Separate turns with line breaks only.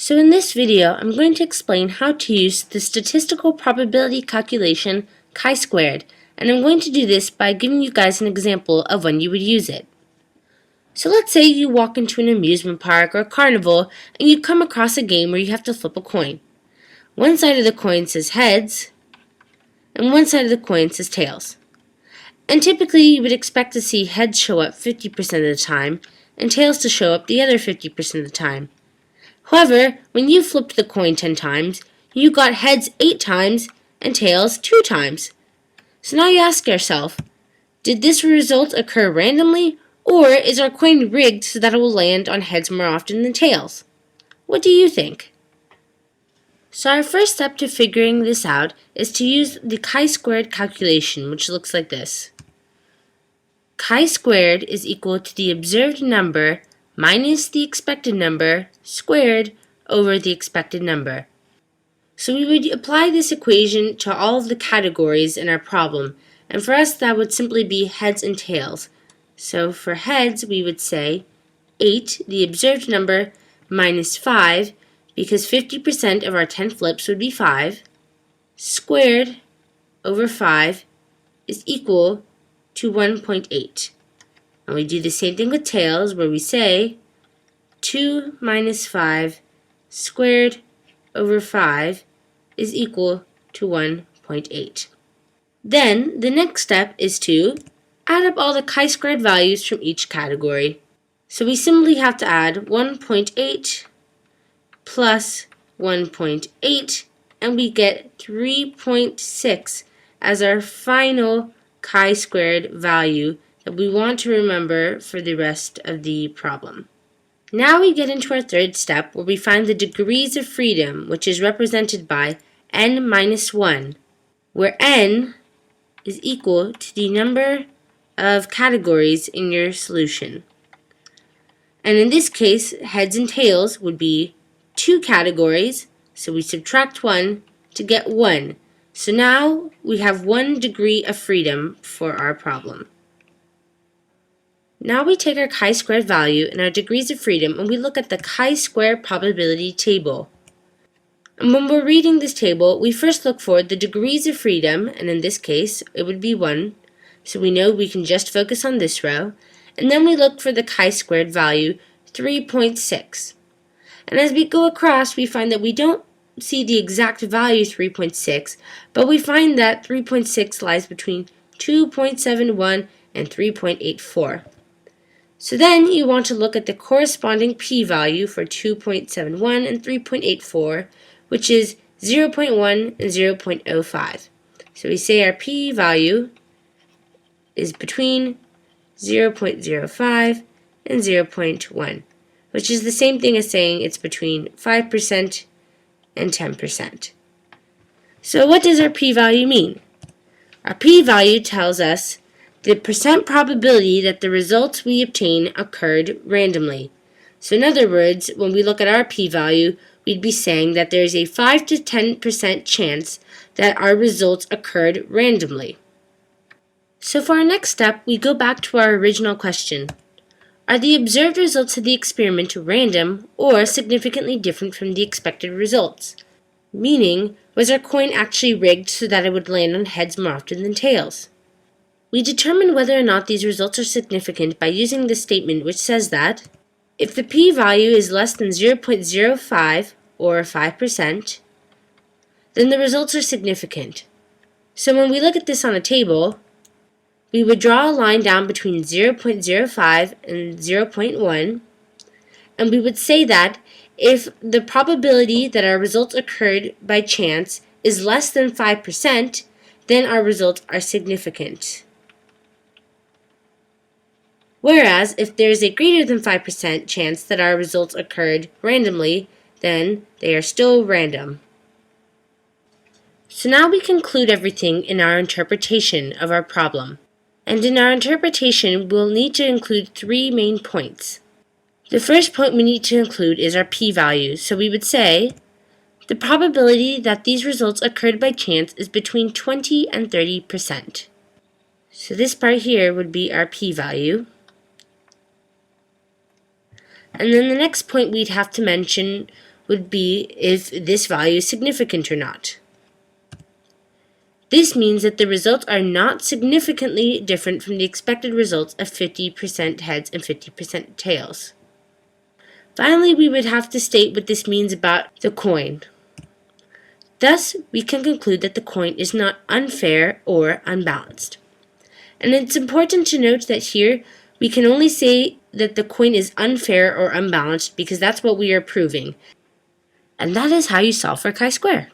So in this video, I'm going to explain how to use the statistical probability calculation chi-squared, and I'm going to do this by giving you guys an example of when you would use it. So let's say you walk into an amusement park or a carnival and you come across a game where you have to flip a coin. One side of the coin says heads, and one side of the coin says tails. And typically you would expect to see heads show up 50% of the time, and tails to show up the other 50% of the time. However, when you flipped the coin 10 times, you got heads 8 times and tails 2 times. So now you ask yourself, did this result occur randomly, or is our coin rigged so that it will land on heads more often than tails? What do you think? So our first step to figuring this out is to use the chi-squared calculation, which looks like this. Chi-squared is equal to the observed number minus the expected number squared over the expected number. So we would apply this equation to all of the categories in our problem, and for us that would simply be heads and tails. So for heads we would say 8, the observed number, minus 5, because 50% of our 10 flips would be 5, squared over 5 is equal to 1.8. And we do the same thing with tails, where we say 2 minus 5 squared over 5 is equal to 1.8. Then the next step is to add up all the chi-squared values from each category. So we simply have to add 1.8 plus 1.8, and we get 3.6 as our final chi-squared value that we want to remember for the rest of the problem. Now we get into our third step, where we find the degrees of freedom, which is represented by n minus 1, where n is equal to the number of categories in your solution. And in this case, heads and tails would be 2 categories, so we subtract 1 to get 1. So now we have 1 degree of freedom for our problem. Now we take our chi-squared value and our degrees of freedom and we look at the chi-square probability table. And when we're reading this table, we first look for the degrees of freedom, and in this case it would be 1, so we know we can just focus on this row, and then we look for the chi-squared value 3.6. And as we go across, we find that we don't see the exact value 3.6, but we find that 3.6 lies between 2.71 and 3.84. So then you want to look at the corresponding p-value for 2.71 and 3.84, which is 0.1 and 0.05. So we say our p-value is between 0.05 and 0.1, which is the same thing as saying it's between 5% and 10%. So what does our p-value mean? Our p-value tells us the percent probability that the results we obtain occurred randomly. So in other words, when we look at our p-value, we'd be saying that there's a 5 to 10% chance that our results occurred randomly. So for our next step, we go back to our original question. Are the observed results of the experiment random or significantly different from the expected results? Meaning, was our coin actually rigged so that it would land on heads more often than tails? We determine whether or not these results are significant by using this statement, which says that if the p-value is less than 0.05 or 5%, then the results are significant. So when we look at this on a table, we would draw a line down between 0.05 and 0.1, and we would say that if the probability that our results occurred by chance is less than 5%, then our results are significant. Whereas if there is a greater than 5% chance that our results occurred randomly, then they are still random. So now we conclude everything in our interpretation of our problem. And in our interpretation, we'll need to include 3 main points. The first point we need to include is our p-value. So we would say the probability that these results occurred by chance is between 20 and 30%. So this part here would be our p-value. And then the next point we'd have to mention would be if this value is significant or not. This means that the results are not significantly different from the expected results of 50% heads and 50% tails. Finally, we would have to state what this means about the coin. Thus, we can conclude that the coin is not unfair or unbalanced. And it's important to note that here, we can only say that the coin is unfair or unbalanced because that's what we are proving. And that is how you solve for chi-square.